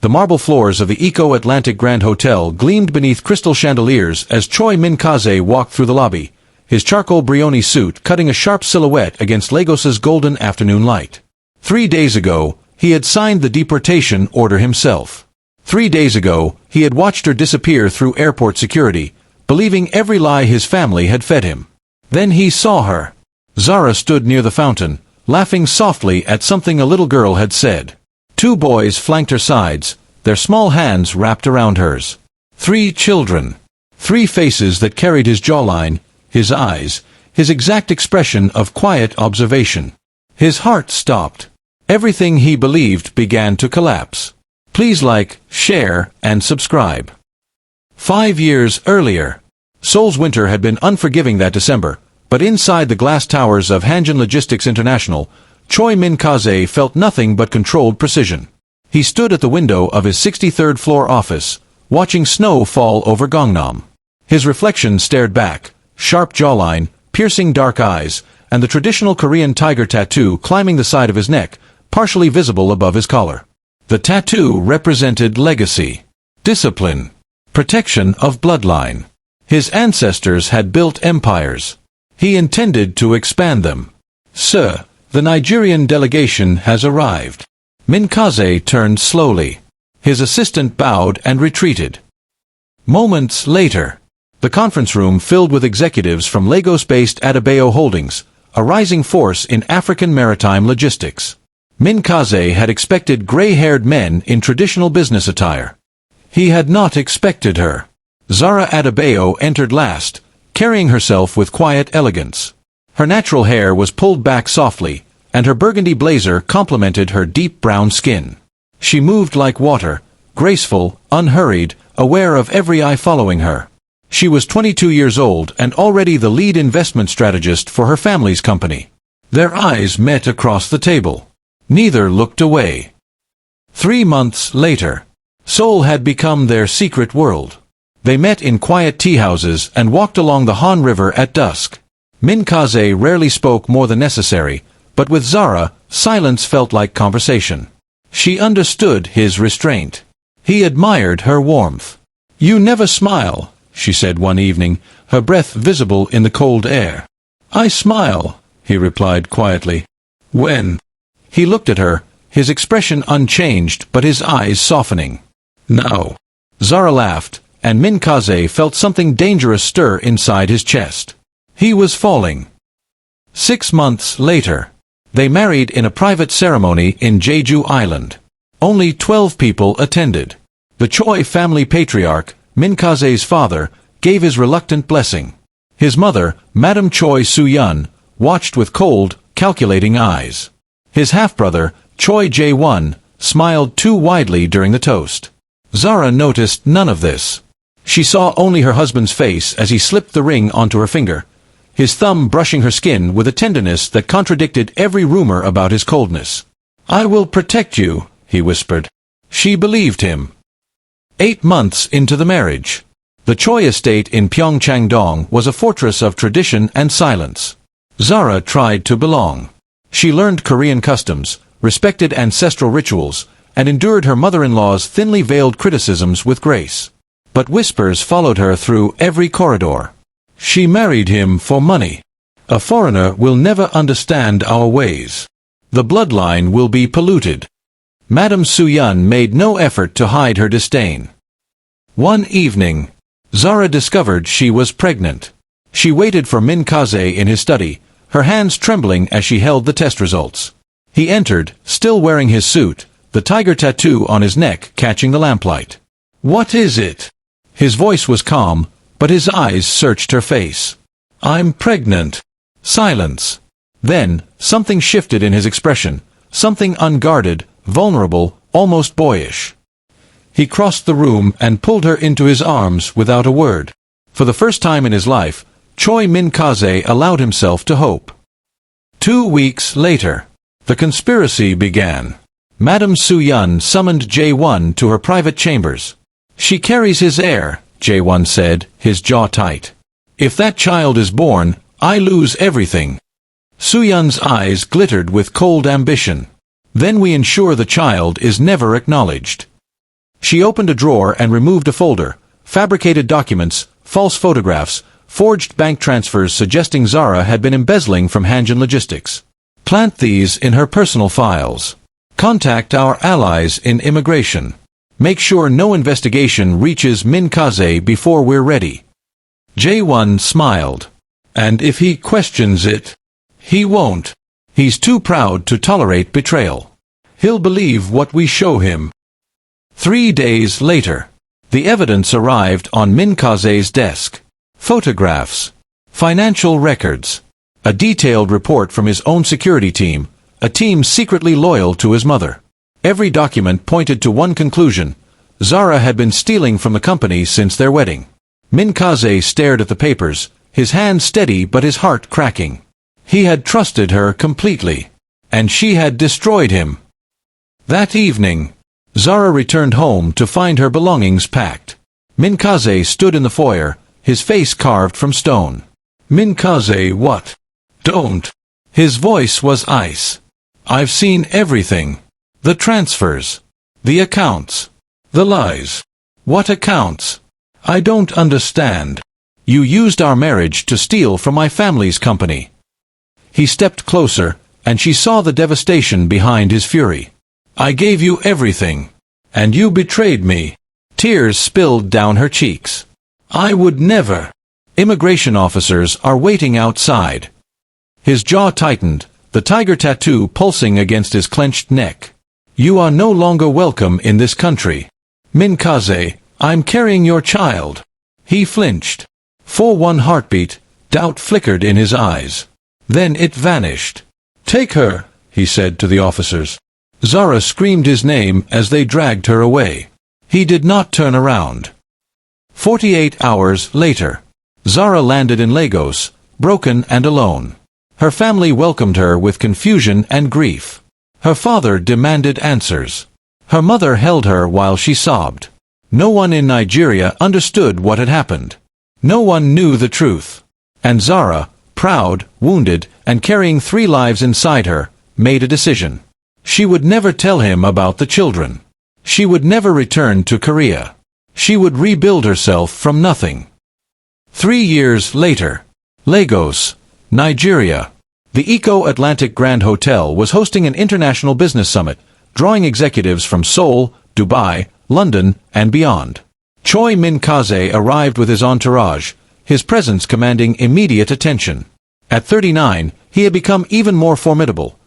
The marble floors of the Eco-Atlantic Grand Hotel gleamed beneath crystal chandeliers as Choi Min-kaze walked through the lobby, his charcoal brioni suit cutting a sharp silhouette against Lagos's golden afternoon light. 3 days ago, he had signed the deportation order himself. 3 days ago, he had watched her disappear through airport security, believing every lie his family had fed him. Then he saw her. Zara stood near the fountain, laughing softly at something a little girl had said. 2 boys flanked her sides, their small hands wrapped around hers. 3 children. 3 faces that carried his jawline, his eyes, his exact expression of quiet observation. His heart stopped. Everything he believed began to collapse. Please like, share, and subscribe. 5 years earlier. Seoul's winter had been unforgiving that December, but inside the glass towers of Hanjin Logistics International, Choi Min-kaze felt nothing but controlled precision. He stood at the window of his 63rd floor office, watching snow fall over Gangnam. His reflection stared back, sharp jawline, piercing dark eyes, and the traditional Korean tiger tattoo climbing the side of his neck, partially visible above his collar. The tattoo represented legacy, discipline, protection of bloodline. His ancestors had built empires. He intended to expand them. "Sir, the Nigerian delegation has arrived." Min-kaze turned slowly. His assistant bowed and retreated. Moments later, the conference room filled with executives from Lagos-based Adebayo Holdings, a rising force in African maritime logistics. Min-kaze had expected gray-haired men in traditional business attire. He had not expected her. Zara Adebayo entered last, carrying herself with quiet elegance. Her natural hair was pulled back softly, and her burgundy blazer complemented her deep brown skin. She moved like water, graceful, unhurried, aware of every eye following her. She was 22 years old and already the lead investment strategist for her family's company. Their eyes met across the table. Neither looked away. 3 months later, Seoul had become their secret world. They met in quiet tea-houses and walked along the Han River at dusk. Min-kaze rarely spoke more than necessary, but with Zara, silence felt like conversation. She understood his restraint. He admired her warmth. "You never smile," she said one evening, her breath visible in the cold air. "I smile," he replied quietly. "When?" He looked at her, his expression unchanged but his eyes softening. "Now." Zara laughed, and Min-kaze felt something dangerous stir inside his chest. He was falling. 6 months later, they married in a private ceremony in Jeju Island. Only 12 people attended. The Choi family patriarch, Min-kaze's father, gave his reluctant blessing. His mother, Madame Choi Soo-yeon, watched with cold, calculating eyes. His half-brother, Choi Jae-won, smiled too widely during the toast. Zara noticed none of this. She saw only her husband's face as he slipped the ring onto her finger, his thumb brushing her skin with a tenderness that contradicted every rumor about his coldness. "I will protect you," he whispered. She believed him. 8 months into the marriage. The Choi estate in Pyeongchang-dong was a fortress of tradition and silence. Zara tried to belong. She learned Korean customs, respected ancestral rituals, and endured her mother-in-law's thinly veiled criticisms with grace. But whispers followed her through every corridor. She married him for money. A foreigner will never understand our ways. The bloodline will be polluted. Madame Soo-yeon made no effort to hide her disdain. One evening, Zara discovered she was pregnant. She waited for Min-kaze in his study, her hands trembling as she held the test results. He entered, still wearing his suit, the tiger tattoo on his neck catching the lamplight. "What is it?" His voice was calm, but his eyes searched her face. "I'm pregnant." Silence. Then, something shifted in his expression, something unguarded, vulnerable, almost boyish. He crossed the room and pulled her into his arms without a word. For the first time in his life, Choi Min-kaze allowed himself to hope. 2 weeks later, the conspiracy began. Madame Soo-yeon summoned Jae-won to her private chambers. "She carries his heir," Jae-won said, his jaw tight. "If that child is born, I lose everything." Soo-yeon's eyes glittered with cold ambition. "Then we ensure the child is never acknowledged." She opened a drawer and removed a folder, fabricated documents, false photographs, forged bank transfers suggesting Zara had been embezzling from Hanjin Logistics. Plant these in her personal files. Contact our allies in immigration. Make sure no investigation reaches Min Kaze before we're ready. J1 smiled. And if he questions it? He won't. He's too proud to tolerate betrayal. He'll believe what we show him. 3 days later, the evidence arrived on Min Kaze's desk. Photographs, financial records, a detailed report from his own security team, a team secretly loyal to his mother. Every document pointed to one conclusion: Zara had been stealing from the company since their wedding. Min Kaze stared at the papers, his hand steady but his heart cracking. He had trusted her completely, and she had destroyed him. That evening, Zara returned home to find her belongings packed. Min Kaze stood in the foyer, his face carved from stone. Min Kaze, what? Don't. His voice was ice. I've seen everything. The transfers. The accounts. The lies. What accounts? I don't understand. You used our marriage to steal from my family's company. He stepped closer, and she saw the devastation behind his fury. I gave you everything. And you betrayed me. Tears spilled down her cheeks. I would never. Immigration officers are waiting outside. His jaw tightened, the tiger tattoo pulsing against his clenched neck. You are no longer welcome in this country. Min Kaze, I'm carrying your child. He flinched. For one heartbeat, doubt flickered in his eyes. Then it vanished. Take her, he said to the officers. Zara screamed his name as they dragged her away. He did not turn around. 48 hours later, Zara landed in Lagos, broken and alone. Her family welcomed her with confusion and grief. Her father demanded answers. Her mother held her while she sobbed. No one in Nigeria understood what had happened. No one knew the truth. And Zara, proud, wounded, and carrying 3 lives inside her, made a decision. She would never tell him about the children. She would never return to Korea. She would rebuild herself from nothing. 3 years later, Lagos, Nigeria. The Eco-Atlantic Grand Hotel was hosting an international business summit, drawing executives from Seoul, Dubai, London, and beyond. Choi Min Kaze arrived with his entourage, his presence commanding immediate attention. At 39, he had become even more formidable.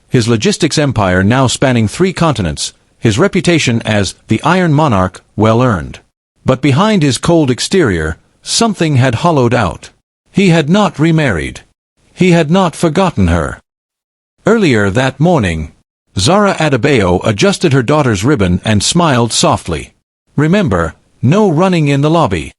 His logistics empire now spanning 3 continents, his reputation as the Iron Monarch well earned. But behind his cold exterior, something had hollowed out. He had not remarried. He had not forgotten her. Earlier that morning, Zara Adebayo adjusted her daughter's ribbon and smiled softly. Remember, no running in the lobby.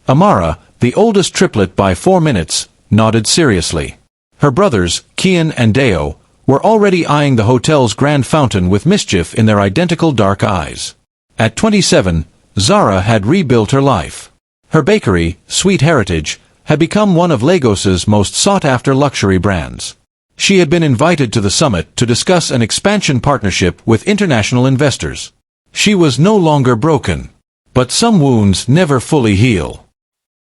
Amara, the oldest triplet by 4 minutes, nodded seriously. Her brothers, Kian and Deo, were already eyeing the hotel's grand fountain with mischief in their identical dark eyes. At 27, Zara had rebuilt her life. Her bakery, Sweet Heritage, had become one of Lagos's most sought-after luxury brands. She had been invited to the summit to discuss an expansion partnership with international investors. She was no longer broken. But some wounds never fully heal.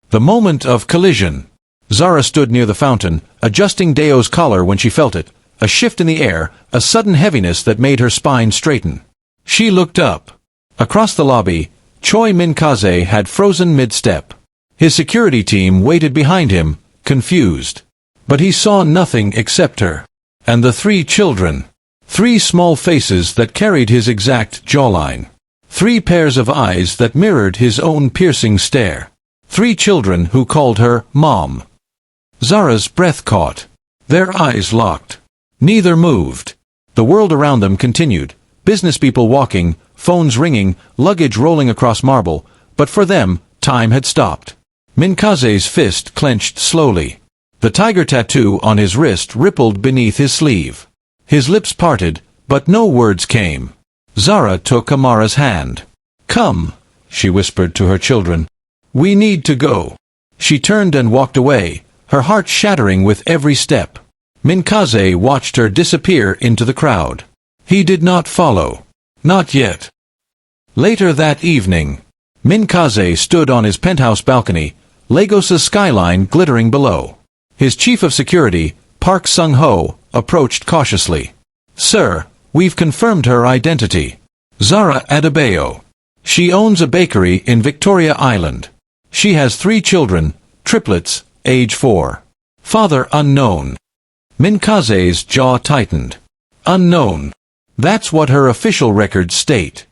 The moment of collision. Zara stood near the fountain, adjusting Deo's collar when she felt it, a shift in the air, a sudden heaviness that made her spine straighten. She looked up. Across the lobby, Choi Min Kaze had frozen mid-step. His security team waited behind him, confused. But he saw nothing except her. And the 3 children. 3 small faces that carried his exact jawline. 3 pairs of eyes that mirrored his own piercing stare. 3 children who called her Mom. Zara's breath caught. Their eyes locked. Neither moved. The world around them continued. Business people walking, phones ringing, luggage rolling across marble. But for them, time had stopped. Min Kaze's fist clenched slowly. The tiger tattoo on his wrist rippled beneath his sleeve. His lips parted, but no words came. Zara took Amara's hand. Come, she whispered to her children. We need to go. She turned and walked away, her heart shattering with every step. Min Kaze watched her disappear into the crowd. He did not follow. Not yet. Later that evening, Minkaze stood on his penthouse balcony, Lagos's skyline glittering below. His chief of security, Park Sung-ho, approached cautiously. "Sir, we've confirmed her identity. Zara Adebayo. She owns a bakery in Victoria Island. She has 3 children, triplets, age 4. Father unknown." Minkaze's jaw tightened. Unknown. That's what her official records state.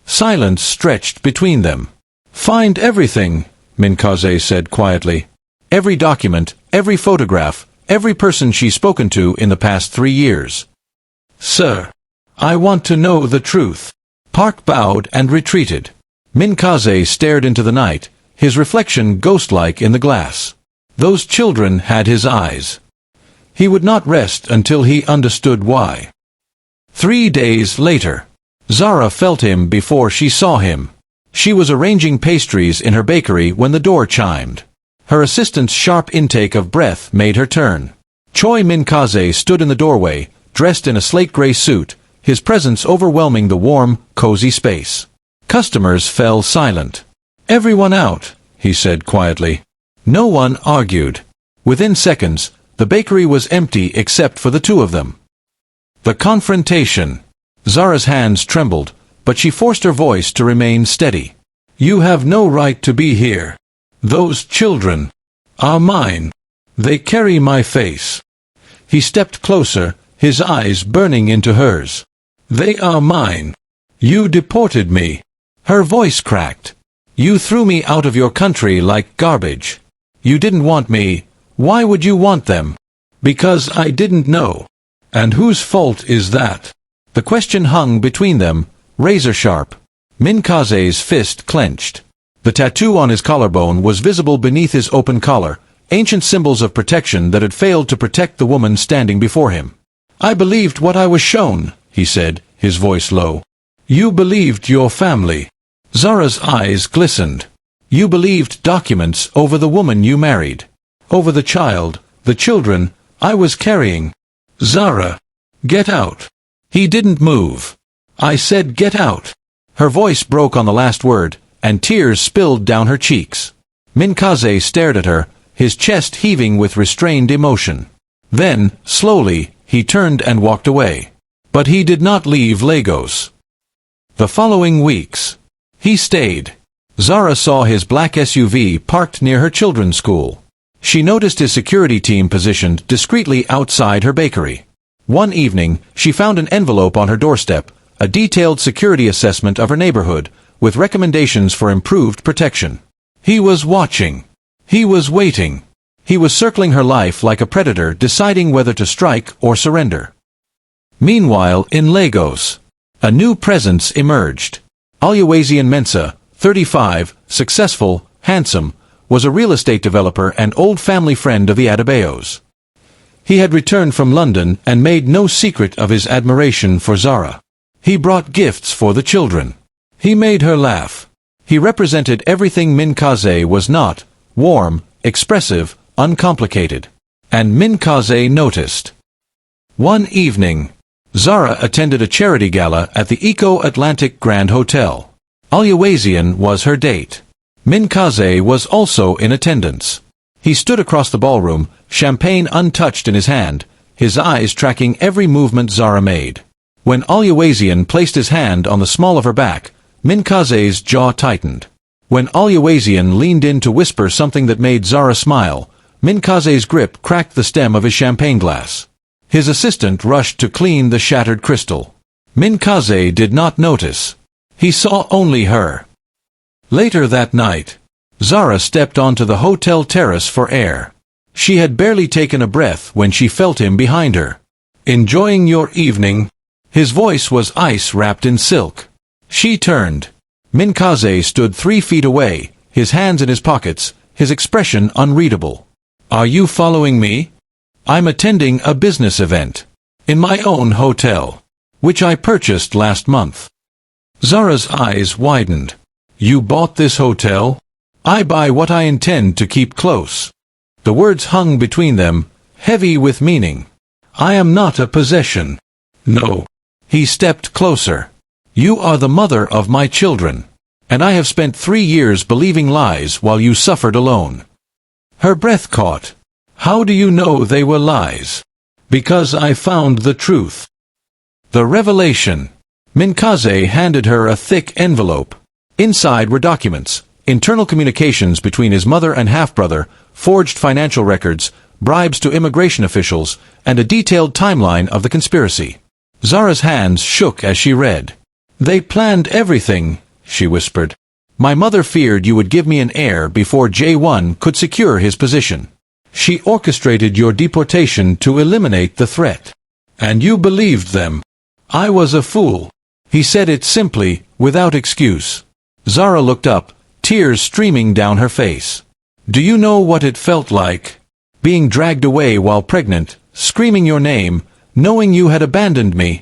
Silence stretched between them. "Find everything," Minkaze said quietly. "Every document, every photograph, every person she's spoken to in the past 3 years." "Sir, I want to know the truth." Park bowed and retreated. Minkaze stared into the night, his reflection ghost-like in the glass. Those children had his eyes. He would not rest until he understood why. 3 days later, Zara felt him before she saw him. She was arranging pastries in her bakery when the door chimed. Her assistant's sharp intake of breath made her turn. Choi Minkaze stood in the doorway, dressed in a slate-gray suit, his presence overwhelming the warm, cozy space. Customers fell silent. "Everyone out," he said quietly. No one argued. Within seconds, the bakery was empty except for the 2 of them. The confrontation. Zara's hands trembled, but she forced her voice to remain steady. "You have no right to be here. Those children are mine. They carry my face." He stepped closer, his eyes burning into hers. "They are mine. You deported me." Her voice cracked. "You threw me out of your country like garbage. You didn't want me. Why would you want them?" "Because I didn't know." "And whose fault is that?" The question hung between them, razor-sharp. Minkaze's fist clenched. The tattoo on his collarbone was visible beneath his open collar, ancient symbols of protection that had failed to protect the woman standing before him. "I believed what I was shown," he said, his voice low. "You believed your family." Zara's eyes glistened. "You believed documents over the woman you married. Over the child, the children, I was carrying." "Zara, get out." He didn't move. "I said get out." Her voice broke on the last word, and tears spilled down her cheeks. Minkaze stared at her, his chest heaving with restrained emotion. Then, slowly, he turned and walked away. But he did not leave Lagos. The following weeks, he stayed. Zara saw his black SUV parked near her children's school. She noticed his security team positioned discreetly outside her bakery. One evening, she found an envelope on her doorstep, a detailed security assessment of her neighborhood, with recommendations for improved protection. He was watching. He was waiting. He was circling her life like a predator, deciding whether to strike or surrender. Meanwhile, in Lagos, a new presence emerged. Aluwazian Mensah, 35, successful, handsome, was a real estate developer and old family friend of the Adebayos. He had returned from London and made no secret of his admiration for Zara. He brought gifts for the children. He made her laugh. He represented everything Minkaze was not: warm, expressive, uncomplicated. And Minkaze noticed. One evening, Zara attended a charity gala at the Eco-Atlantic Grand Hotel. Aluwazian was her date. Minkaze was also in attendance. He stood across the ballroom, champagne untouched in his hand, his eyes tracking every movement Zara made. When Aluwazian placed his hand on the small of her back, Minkaze's jaw tightened. When Aluwazian leaned in to whisper something that made Zara smile, Minkaze's grip cracked the stem of his champagne glass. His assistant rushed to clean the shattered crystal. Minkaze did not notice. He saw only her. Later that night, Zara stepped onto the hotel terrace for air. She had barely taken a breath when she felt him behind her. "Enjoying your evening?" His voice was ice wrapped in silk. She turned. Minkaze stood 3 feet away, his hands in his pockets, his expression unreadable. "Are you following me?" "I'm attending a business event. In my own hotel. Which I purchased last month." Zara's eyes widened. "You bought this hotel?" "I buy what I intend to keep close." The words hung between them, heavy with meaning. "I am not a possession." "No." He stepped closer. You are the mother of my children. And I have spent 3 years believing lies while you suffered alone. Her breath caught. How do you know they were lies? Because I found the truth. The revelation. Minkaze handed her a thick envelope. Inside were documents, internal communications between his mother and half-brother, forged financial records, bribes to immigration officials, and a detailed timeline of the conspiracy. Zara's hands shook as she read. They planned everything, she whispered. My mother feared you would give me an heir before J1 could secure his position. She orchestrated your deportation to eliminate the threat. And you believed them. I was a fool. He said it simply, without excuse. Zara looked up, tears streaming down her face. Do you know what it felt like? Being dragged away while pregnant, screaming your name, knowing you had abandoned me.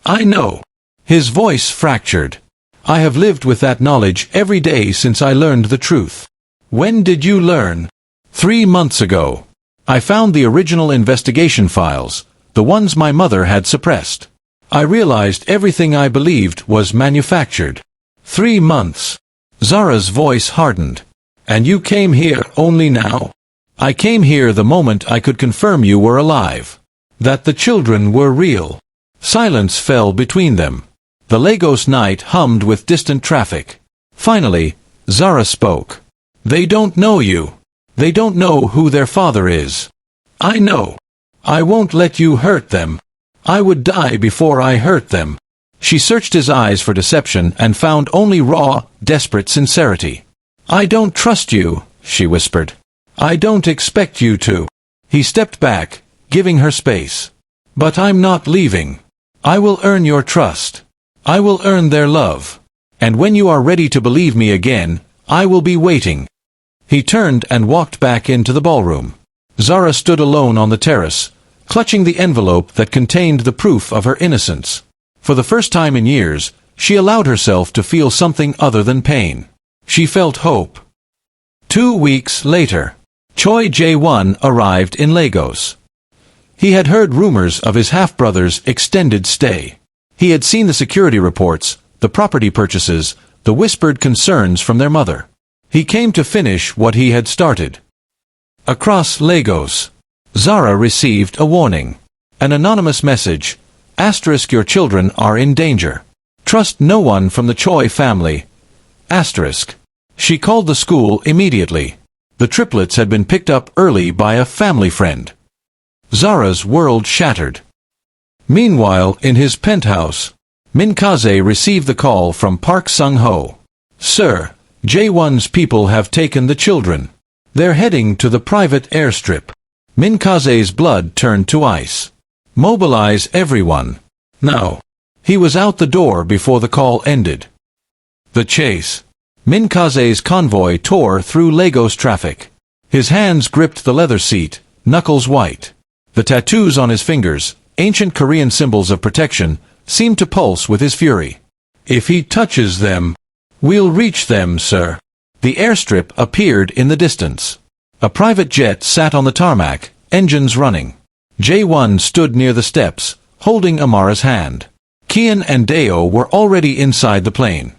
I know. His voice fractured. I have lived with that knowledge every day since I learned the truth. When did you learn? 3 months ago. I found the original investigation files, the ones my mother had suppressed. I realized everything I believed was manufactured. 3 months. Zara's voice hardened. And you came here only now? I came here the moment I could confirm you were alive. That the children were real. Silence fell between them. The Lagos night hummed with distant traffic. Finally, Zara spoke. They don't know you. They don't know who their father is. I know. I won't let you hurt them. I would die before I hurt them. She searched his eyes for deception and found only raw, desperate sincerity. I don't trust you, she whispered. I don't expect you to. He stepped back, giving her space. But I'm not leaving. I will earn your trust. I will earn their love. And when you are ready to believe me again, I will be waiting. He turned and walked back into the ballroom. Zara stood alone on the terrace, clutching the envelope that contained the proof of her innocence. For the first time in years, she allowed herself to feel something other than pain. She felt hope. 2 weeks later, Choi Jae-won arrived in Lagos. He had heard rumors of his half-brother's extended stay. He had seen the security reports, the property purchases, the whispered concerns from their mother. He came to finish what he had started. Across Lagos, Zara received a warning. An anonymous message. * Your children are in danger. Trust no one from the Choi family. *. She called the school immediately. The triplets had been picked up early by a family friend. Zara's world shattered. Meanwhile, in his penthouse, Minkaze received the call from Park Sung-ho. Sir, J1's people have taken the children. They're heading to the private airstrip. Minkaze's blood turned to ice. Mobilize everyone. Now. He was out the door before the call ended. The chase. Minkaze's convoy tore through Lagos traffic. His hands gripped the leather seat, knuckles white. The tattoos on his fingers, ancient Korean symbols of protection, seemed to pulse with his fury. If he touches them, we'll reach them, sir. The airstrip appeared in the distance. A private jet sat on the tarmac, engines running. J1 stood near the steps, holding Amara's hand. Kian and Deo were already inside the plane.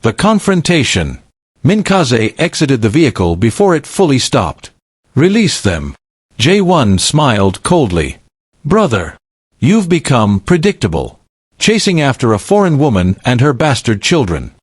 The confrontation. Minkaze exited the vehicle before it fully stopped. Release them. J1 smiled coldly. Brother, you've become predictable. Chasing after a foreign woman and her bastard children.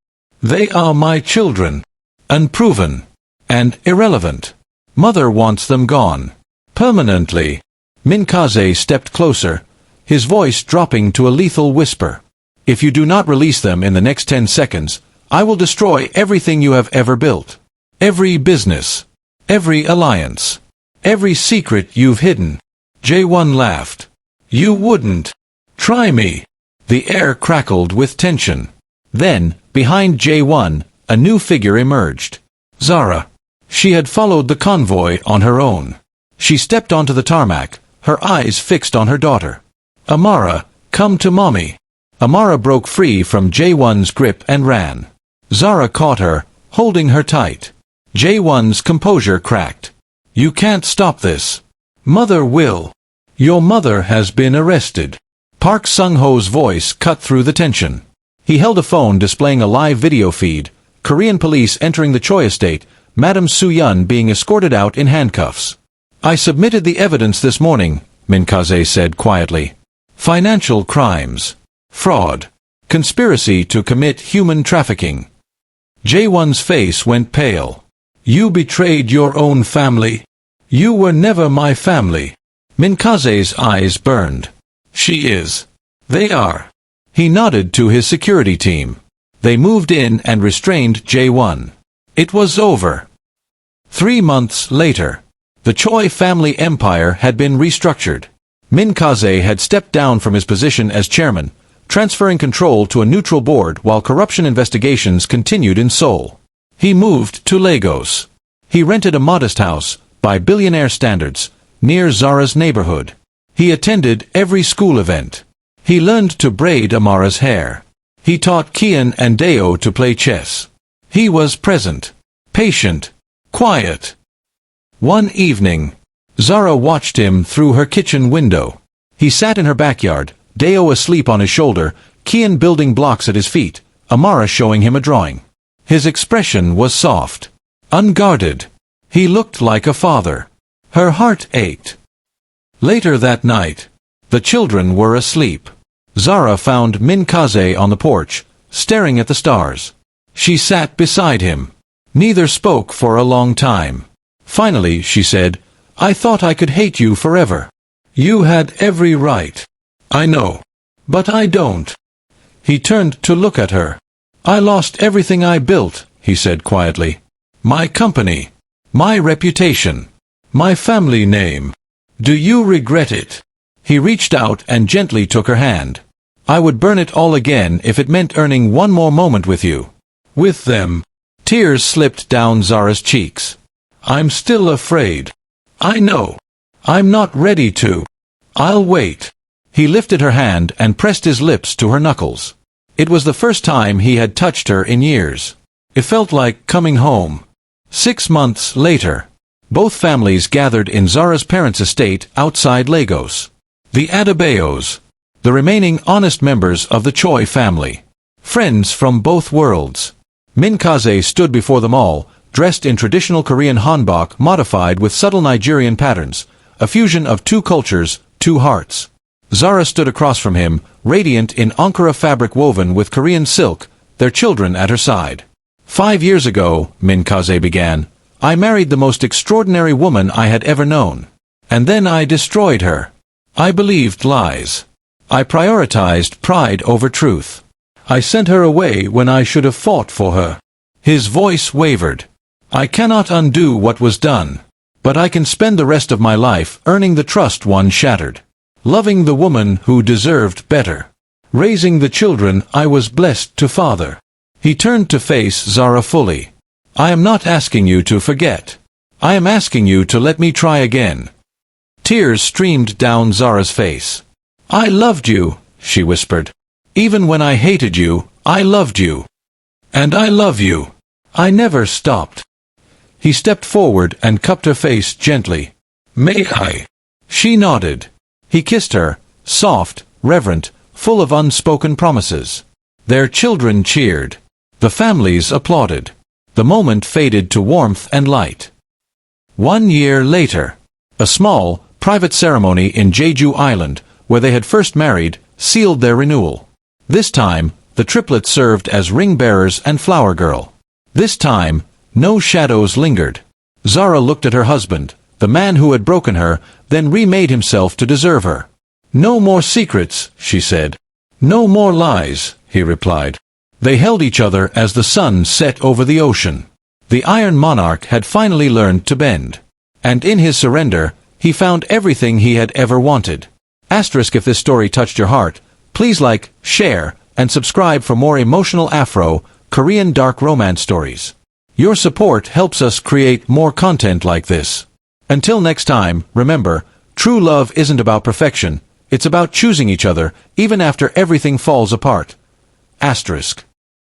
They are my children. Unproven. And irrelevant. Mother wants them gone. Permanently. Minkaze stepped closer, his voice dropping to a lethal whisper. If you do not release them in the next 10 seconds, I will destroy everything you have ever built. Every business. Every alliance. Every secret you've hidden. J1 laughed. You wouldn't. Try me. The air crackled with tension. Then, behind J1, a new figure emerged. Zara. She had followed the convoy on her own. She stepped onto the tarmac, her eyes fixed on her daughter. Amara, come to mommy. Amara broke free from J1's grip and ran. Zara caught her, holding her tight. J1's composure cracked. You can't stop this. Mother will. Your mother has been arrested. Park Sung-ho's voice cut through the tension. He held a phone displaying a live video feed, Korean police entering the Choi estate, Madam Soo-yeon being escorted out in handcuffs. "I submitted the evidence this morning," Min Kaze said quietly. "Financial crimes. Fraud. Conspiracy to commit human trafficking." Jae-won's face went pale. "You betrayed your own family. You were never my family." Min Kaze's eyes burned. "She is. They are." He nodded to his security team. They moved in and restrained Jae-won. It was over. 3 months later, the Choi family empire had been restructured. Min Kaze had stepped down from his position as chairman, transferring control to a neutral board while corruption investigations continued in Seoul. He moved to Lagos. He rented a modest house, by billionaire standards, near Zara's neighborhood. He attended every school event. He learned to braid Amara's hair. He taught Kian and Deo to play chess. He was present, patient, quiet. One evening, Zara watched him through her kitchen window. He sat in her backyard, Deo asleep on his shoulder, Kian building blocks at his feet, Amara showing him a drawing. His expression was soft, unguarded. He looked like a father. Her heart ached. Later that night, the children were asleep. Zara found Min Kaze on the porch, staring at the stars. She sat beside him. Neither spoke for a long time. Finally, she said, "I thought I could hate you forever. You had every right. I know. But I don't." He turned to look at her. "I lost everything I built," he said quietly. "My company. My reputation. My family name. Do you regret it?" He reached out and gently took her hand. "I would burn it all again if it meant earning one more moment with you. With them." Tears slipped down Zara's cheeks. "I'm still afraid. I know. I'm not ready to. I'll wait." He lifted her hand and pressed his lips to her knuckles. It was the first time he had touched her in years. It felt like coming home. 6 months later, both families gathered in Zara's parents' estate outside Lagos. The Adebayos, the remaining honest members of the Choi family. Friends from both worlds. Min Kaze stood before them all, dressed in traditional Korean hanbok modified with subtle Nigerian patterns, a fusion of 2 cultures, 2 hearts. Zara stood across from him, radiant in Ankara fabric woven with Korean silk, their children at her side. 5 years ago, Min Kaze began, I married the most extraordinary woman I had ever known. And then I destroyed her. I believed lies. I prioritized pride over truth. I sent her away when I should have fought for her. His voice wavered. I cannot undo what was done. But I can spend the rest of my life earning the trust one shattered. Loving the woman who deserved better. Raising the children I was blessed to father. He turned to face Zara fully. I am not asking you to forget. I am asking you to let me try again. Tears streamed down Zara's face. I loved you, she whispered. Even when I hated you, I loved you. And I love you. I never stopped. He stepped forward and cupped her face gently. May I? She nodded. He kissed her, soft, reverent, full of unspoken promises. Their children cheered. The families applauded. The moment faded to warmth and light. 1 year later, a small, private ceremony in Jeju Island, where they had first married, sealed their renewal. This time, the triplets served as ring-bearers and flower girl. This time, no shadows lingered. Zara looked at her husband, the man who had broken her, then remade himself to deserve her. No more secrets, she said. No more lies, he replied. They held each other as the sun set over the ocean. The Iron Monarch had finally learned to bend. And in his surrender, he found everything he had ever wanted. Asterisk if this story touched your heart, please like, share, and subscribe for more emotional Afro, Korean dark romance stories. Your support helps us create more content like this. Until next time, remember, true love isn't about perfection, it's about choosing each other, even after everything falls apart. Asterisk.